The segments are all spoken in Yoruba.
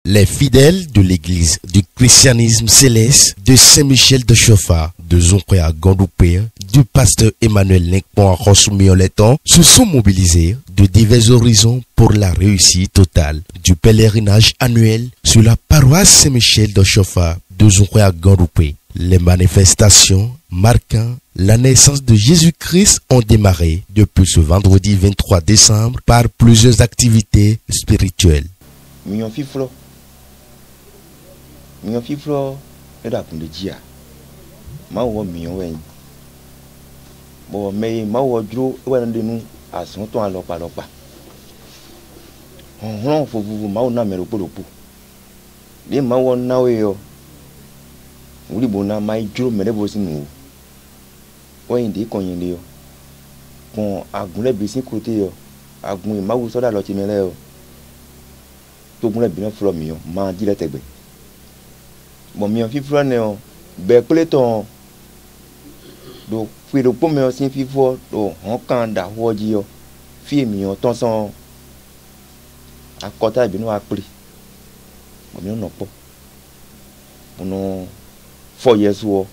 Les fidèles de l'église du christianisme céleste de Saint-Michel de Chofa, de Zonkwea Gandoupé, du pasteur Emmanuel Linkpon Rossoumion-Letton se sont mobilisés de divers horizons pour la réussite totale du pèlerinage annuel sur la paroisse Saint-Michel de Chofa de Zonkwea Gandoupé. Les manifestations marquant la naissance de Jésus-Christ ont démarré depuis ce vendredi 23 décembre par plusieurs activités spirituelles. Mignon fiflo, et la de dia. Ma ou mignon wen. Bon, mais ma ou dro, ou de nous à son temps à l'opa. On faut vous ma ou na me lopo. Les ma ou na yo. Uli bona ma dro me de bosi nous. Wen de konyen yo. Kon agunle bisi côté yo. Agun ma ou so da lo ti mele yo. Tout le monde bien flot mignon, m'a dit la tête. Bon, mignon fiflo néon, bekoleton. Donc, puis le pomme aussi fiflo, donc on canda hodie, fille mignon, ton son. À côté bien nous appris. Bon, mignon non pas. On foyer sur.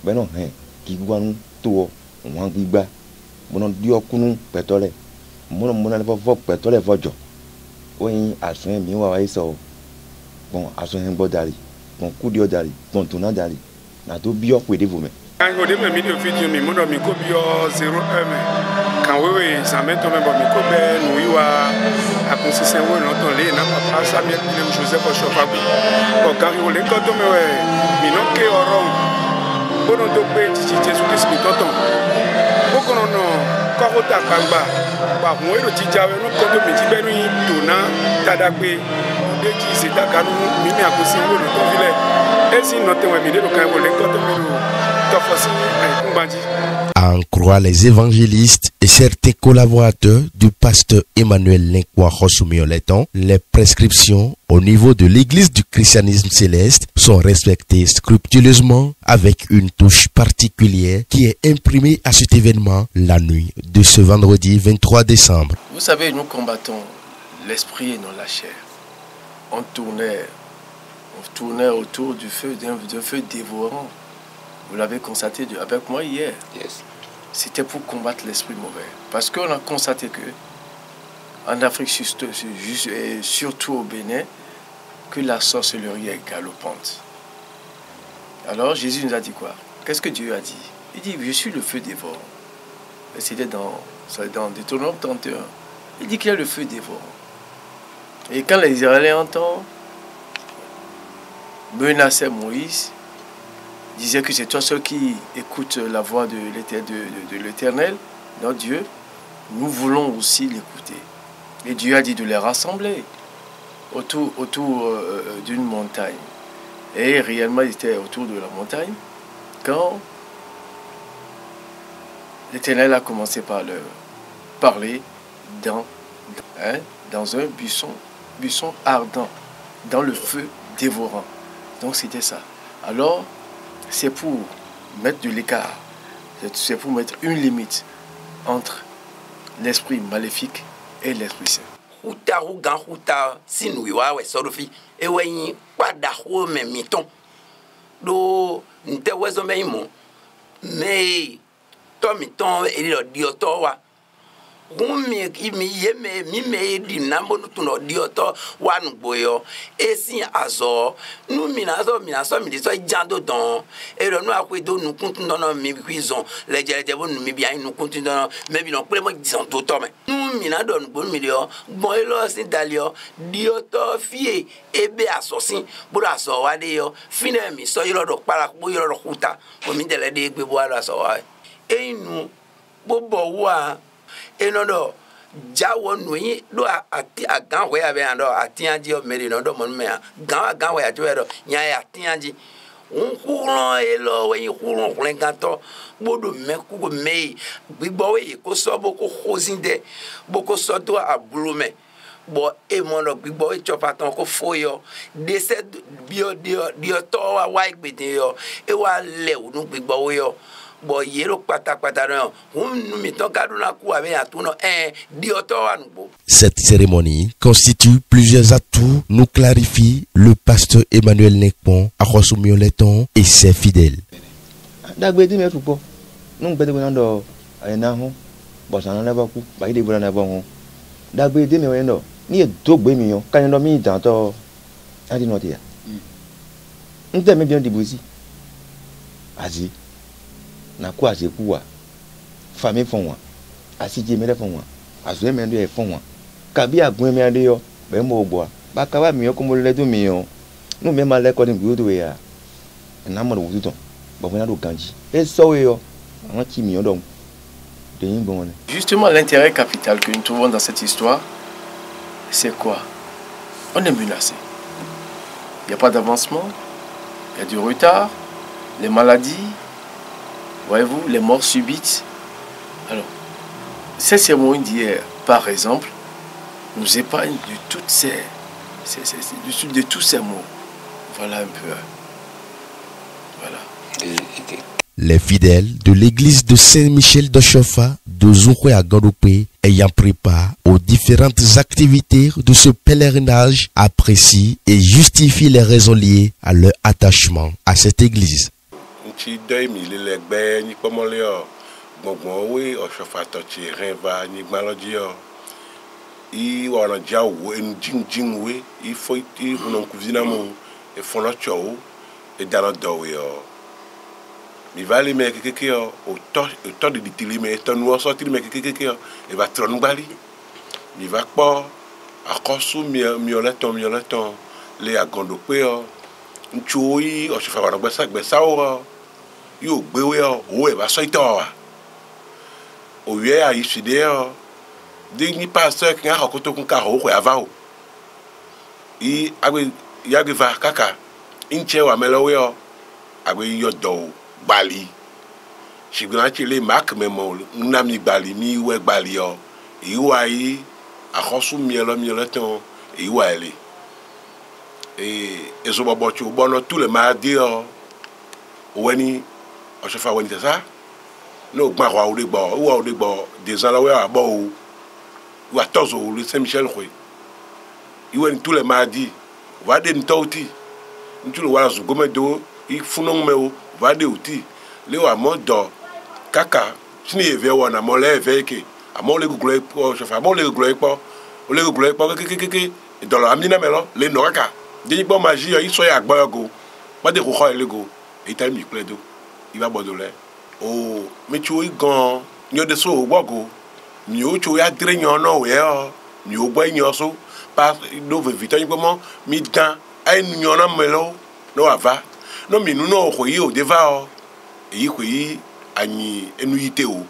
Ben non, hein, qui guan tout, on guiba. Mon dio kunu petole. Mon alva vo petole vojo. Oui, à son ami, on va essayer. Bon, à son ami, bon, coup de dali, bon, tournant dali. N'a tout bien pour aider vous-même. Quand on dit que je suis venu, je suis venu à 0,1. Quand oui, ça m'a tombé, je suis venu à Consisté, je suis venu à Papa Samuel Joseph Chofabi. Quand on dit que je suis venu, je suis venu à Rome. Je suis venu à Jésus-Christ. Beaucoup de Korota Kamba, Bahuero Tijawe, no Koto Mitibeni, Tuna, Tadakwe, Deji, Sedakanu, Mimi Akusingo, le Tovile, et si notre webide, le Kango, le Koto Miru, Tofosi, et Kumbandi. À en croire les évangélistes et certains collaborateurs du pasteur Emmanuel Linkpon Rossoumion-Letton, les prescriptions au niveau de l'église du christianisme céleste sont respectées scrupuleusement avec une touche particulière qui est imprimée à cet événement la nuit de ce vendredi 23 décembre. Vous savez, nous combattons l'esprit et non la chair. On tournait autour du feu, d'un feu dévorant. Vous l'avez constaté avec moi hier. Yes. C'était pour combattre l'esprit mauvais. Parce qu'on a constaté que en Afrique, surtout au Bénin, que la sorcellerie est galopante. Alors Jésus nous a dit quoi? Qu'est-ce que Dieu a dit? Il dit, je suis le feu dévorant. Et c'était dans Deutéronome 31. Il dit qu'il y a le feu dévorant. Et quand les Israéliens entendent, menaçaient Moïse, disait que c'est toi seul qui écoute la voix de l'Éternel, notre Dieu. Nous voulons aussi l'écouter. Et Dieu a dit de les rassembler autour d'une montagne. Et réellement, ils étaient autour de la montagne quand l'Éternel a commencé par leur parler dans un buisson ardent, dans le feu dévorant. Donc c'était ça. Alors, c'est pour mettre de l'écart, c'est pour mettre une limite entre l'esprit maléfique et l'esprit saint. Huta hugan huta sinuiwa we sorofi ewenyi kwada ho memiton do nte wezo meimo me to miton elilo dioto wa gumi imi yeme mi me di nambo tuno dioto wa nugboyo esi azo nu minazo mi so jando don ero nu akwedo nu kuntun don mi kwizon lejeje bo nu mi bia nu kuntun don me bi no pele mo dison to to me nu minado nu bo mi lio gbon elo sin dalio dioto fie ebe asosin bo aso wa de yo fine mi so yoro do para bo yoro huta bo mi dele de gbe bo aso wa einu bo bo wa enodo jawo nuyi do ati agan we abe ando atianji o meri no do mon me gan we ajo edo nya ya atianji unkuron elo we unkuron kulen gato bodo me ku go me gbigbo we ko so boko khozinde boko so do abulume bo e mo no gbigbo we chopatan ko foyo de se bio to wa igbede yo e wa le unu gbigbo we yo bon yero pata non nous mettons kaduna ku avec atuno dioto anubo. Cette cérémonie constitue plusieurs atouts, nous clarifie le pasteur Emmanuel Nekpon à Rosumioleton et ses fidèles. Dagbedi me tupo nous bede bonando ayena ho bosana na baku ba ide bonana bon dagbedi me wendo ni dogbe mi yo kan no mi dan to adi no dia nte me bien dibusi azi na ku ase ku wa fami fon wa asije me le fon wa azu me ndo e fon wa kabi agun me ade yo be mo gbo ba ka wa mi yo ko mo le do mi yo nu me ma le ko ni bi o do ya na mo do wutu ba bona do ganji e so we yo awon ki mi yo do de yin bon ne. Justement, l'intérêt capital que nous trouvons dans cette histoire, c'est quoi? On est menacé. Il n'y a pas d'avancement, il y a du retard, les maladies, voyez-vous, les morts subites. Alors, cette cérémonie d'hier, par exemple, nous épargne de toutes de tous ces mots. Voilà un peu. Voilà. Les fidèles de l'église de Saint-Michel de Chofa de Zouroué à Gandoupé ayant pris part aux différentes activités de ce pèlerinage apprécient et justifient les raisons liées à leur attachement à cette église. Mi va aller mais quelqu'un au temps de ditili mais ton nous sortir mais quelqu'un il va trône bali mi va pas à cosu mioleton les à Gondopé nchoi o se fa gbesa o yo gbewe o e va so ito o ye a iside o de ni pasteur ki a koto kun ka ho ko ava o I agbe ya ge va kaka inche wa melowe o agbe yo do Bali, je suis allé marque mais mon ami Bali mi ouais Bali yo, et ouai à Rossou mieleton et ouai et zo babo tu bon tous les mardis wani on se fait wani ça no gba wa o de bo des ans là ouais abo ou à tozo le Saint-Michel quoi il wani tous les mardis va de ntauti ntu le wala zo gomedo il funon me va de outil le wa modo kaka sini eve wa na mo le eve ke amo le google po chef amo le google po ke dans la amina melo le noraka de po magie il so ya gba go pa de ko kho le go e ta mi pledo il va bodole o mi chu gan nyo de so wo go mi o chu ya dire nyon no we o mi o gba nyon so pa do ve vitan mo mi dan ai nyon na melo no ava no mi nu no ko yi o de va o yi ko yi ani enu yite o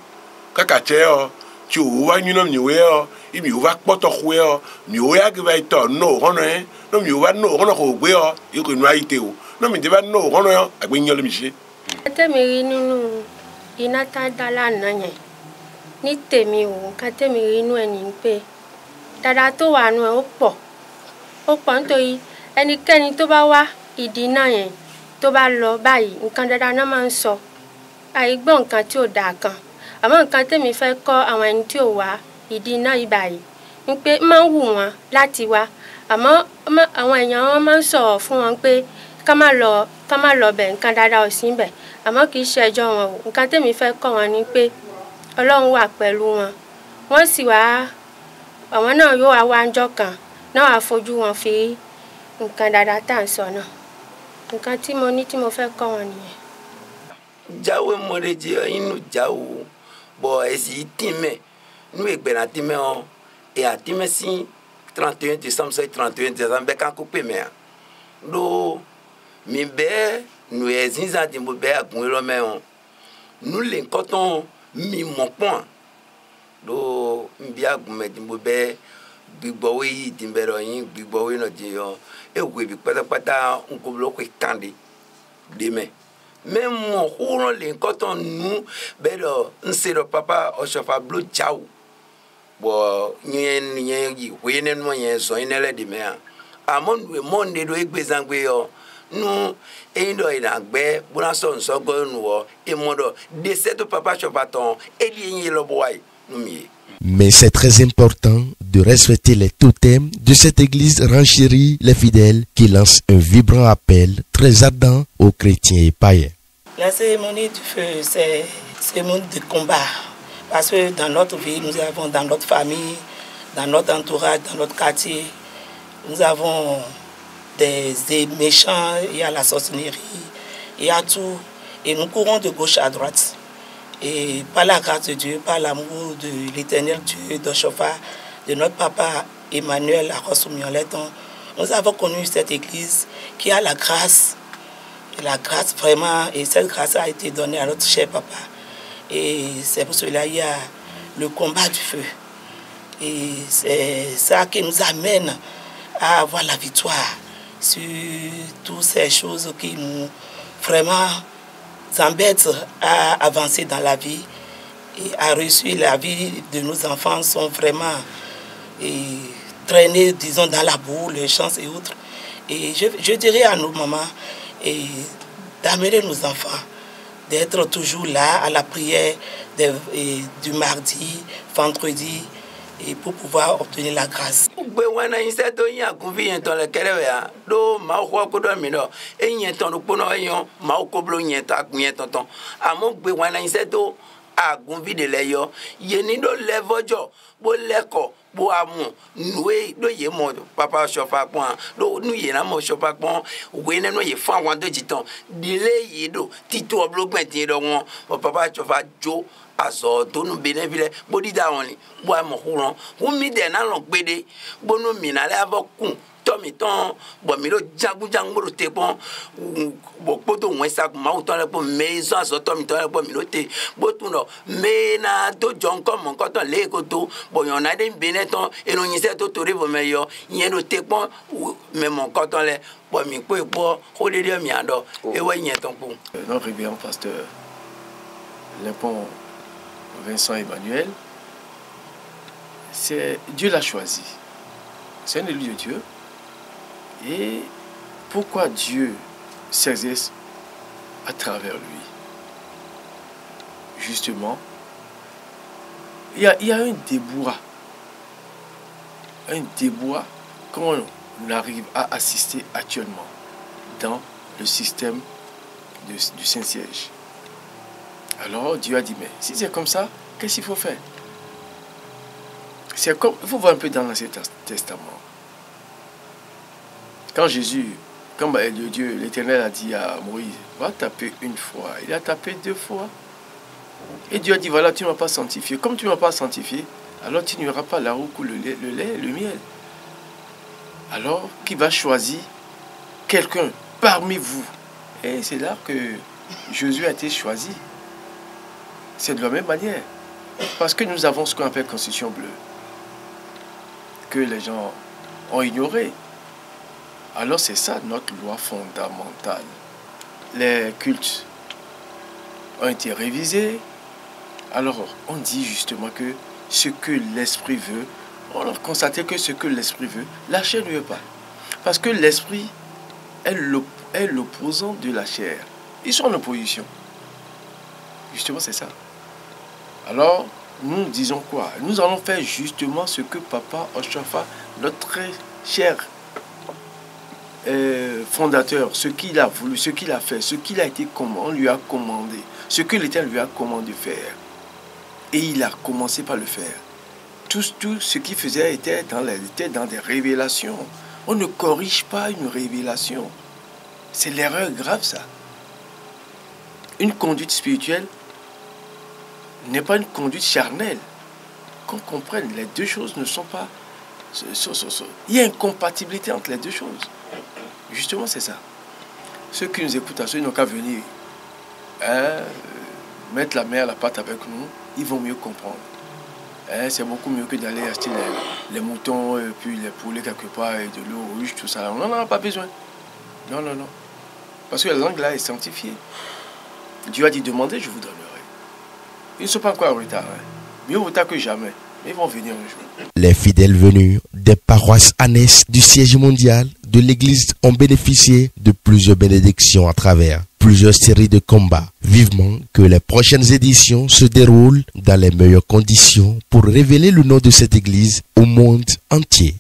kaka che o ti o wa nyu no mi we o I mi o va poto khwe o mi o ya ge va ito no hono no mi o va no hono ko gbe o yi ko nu ayite o no mi de va no hono yo agbe nyo le mi se ate mi ri nínú iná ta dala na yen ní tèmi o kan tèmi ri nínú ẹni pé dada tó wà nú ẹ ó pọ̀ nítorí ẹnikẹ́ni tó bá wá ìdí náà yẹn tó bá lọ báyìí nǹkan dáadáa náà máa ń sọ àìgbọ́ nǹkan tí ò dáa kan àmọ́ nǹkan tèmi fẹ́ kọ́ àwọn ẹni tí ò wá ìdí náà ìbàyìí ń pé máa ń wù wọ́n láti wá àmọ́ àwọn èèyàn wọn máa ń sọ̀rọ̀ fún wọn pé ká má lọ bẹ̀ nǹkan dáadáa ò sí bẹ̀ àmọ́ kì í ṣe ẹjọ́ wọn o nǹkan tèmi fẹ́ kọ́ wọn ni pé Ọlọ́run wà pẹ̀lú wọn wọ́n sì wá àwọn náà yóò wá wáńjọ́ kan náà wá fojú wọn fi nǹkan dáadáa tá à ń sọ náà nǹkan tí mo ní tí mo fẹ́ kọ́ wọn nìyẹn. Jáwé mọ̀rẹ́jì inú jáwó bọ̀ èsì tìmẹ̀ nú ìgbẹ̀rẹ̀ àtìmẹ̀ ọ̀ ẹ̀ àtìmẹ̀ sí 31 décembre 31 décembre bẹ́ẹ̀ ká kó pè mẹ́ ló mi bẹ́ẹ̀ nù ẹ̀ zinzan tí mo bẹ́ẹ̀ àgùn irọ́ mẹ́ ọ̀ nú lè kọ́tàn mi mọ̀ pọ̀n ló ń bí àgùn mẹ́ tí mo bẹ́ẹ̀ gbígbọ́wé yìí tí ń bẹ̀rẹ̀ yín gbígbọ́wé náà ti yọ ewu ebi pátápátá nkobuloko kande deme même mon rouron les coton nous bedo nsero papa oshofa blue chau bo nyen yi wenen mo yen so inele de me amon we monde do egbezangwe yo nous et nous et l'anglais pour l'instant nous sommes nous et mon de cette papa chopaton et lié le boy nous mieux. Mais c'est très important de respecter les totems de cette église renchérie les fidèles qui lance un vibrant appel très ardent aux chrétiens et païens. La cérémonie du feu, c'est une cérémonie de combat. Parce que dans notre vie, nous avons dans notre famille, dans notre entourage, dans notre quartier, nous avons des méchants, il y a la sorcellerie, il y a tout. Et nous courons de gauche à droite. Et par la grâce de Dieu, par l'amour de l'éternel Dieu de Chofa, de notre papa Emmanuel Arosumioleton, nous avons connu cette église qui a la grâce. Et la grâce vraiment, et cette grâce a été donnée à notre cher papa. Et c'est pour cela qu'il y a le combat du feu. Et c'est ça qui nous amène à avoir la victoire sur toutes ces choses qui nous vraiment embêtent à avancer dans la vie et à réussir la vie de nos enfants sont vraiment traînés, disons, dans la boue, les chances et autres. Et je dirais à nos mamans d'amener nos enfants, d'être toujours là à la prière du mardi, vendredi, et pour pouvoir obtenir la grâce. Bo amu noué do ye mo papa chofa point do nou ye na mo chofa point we ne no ye fa wan de jiton dile ye do tito oblogment ye do won papa chofa jo azo to nu benevile bodi da won ni bo am huron hu mi de na lo gbede bo no mi na le avokun tomi ton bo mi lo jangu lo te pon bo poto won sa ma o ton le po maison azo tomi ton le po mi lo te bo tu no me na to jon ko mon ko ton le ko to bo yon na de beneton e no yin se to tori bo me yo yen lo te pon me mon ko ton le bo mi po ho de mi ando e wa yin ton po. Notre révérend pasteur Limpon Vincent Emmanuel, c'est Dieu l'a choisi. C'est un élu de Dieu. Et pourquoi Dieu s'exerce à travers lui? Justement, il y a un débois. Un débois qu'on arrive à assister actuellement dans le système du Saint-Siège. Alors Dieu a dit, mais si c'est comme ça, qu'est-ce qu'il faut faire? C'est comme, il faut voir un peu dans l'Ancien Testament. Quand Dieu, l'Éternel a dit à Moïse, va taper une fois, il a tapé 2 fois. Et Dieu a dit, voilà, tu ne m'as pas sanctifié. Comme tu ne m'as pas sanctifié, alors tu n'auras pas la roue ou le lait, le miel. Alors, qui va choisir quelqu'un parmi vous? Et c'est là que Jésus a été choisi. C'est de la même manière. Parce que nous avons ce qu'on appelle constitution bleue, que les gens ont ignoré. Alors c'est ça notre loi fondamentale. Les cultes ont été révisés. Alors on dit justement que ce que l'esprit veut, on a constaté que ce que l'esprit veut, la chair ne veut pas. Parce que l'esprit est l'opposant de la chair. Ils sont en opposition. Justement c'est ça. Alors, nous disons quoi? Nous allons faire justement ce que Papa Oshofa, notre très cher fondateur, ce qu'il a voulu, ce qu'il a fait, ce qu'il a été commandé, on lui a commandé, ce que l'Éternel lui a commandé de faire. Et il a commencé par le faire. Tout ce qu'il faisait était dans des révélations. On ne corrige pas une révélation. C'est l'erreur grave, ça. Une conduite spirituelle n'est pas une conduite charnelle. Qu'on comprenne, les deux choses ne sont pas... Il y a incompatibilité entre les deux choses. Justement, c'est ça. Ceux qui nous écoutent, ceux qui n'ont qu'à venir mettre la main à la pâte avec nous, ils vont mieux comprendre. C'est beaucoup mieux que d'aller acheter les moutons, et puis les poulets quelque part, et de l'eau rouge, tout ça. On n'en a pas besoin. Non, non, non. Parce que la langue là est sanctifiée. Dieu a dit, demandez, je vous donnerai. Ils ne sont pas encore en retard. Mieux vaut tard que jamais. Mais ils vont venir un jour. Les fidèles venus des paroisses annexes du siège mondial de l'église ont bénéficié de plusieurs bénédictions à travers plusieurs séries de combats. Vivement que les prochaines éditions se déroulent dans les meilleures conditions pour révéler le nom de cette église au monde entier.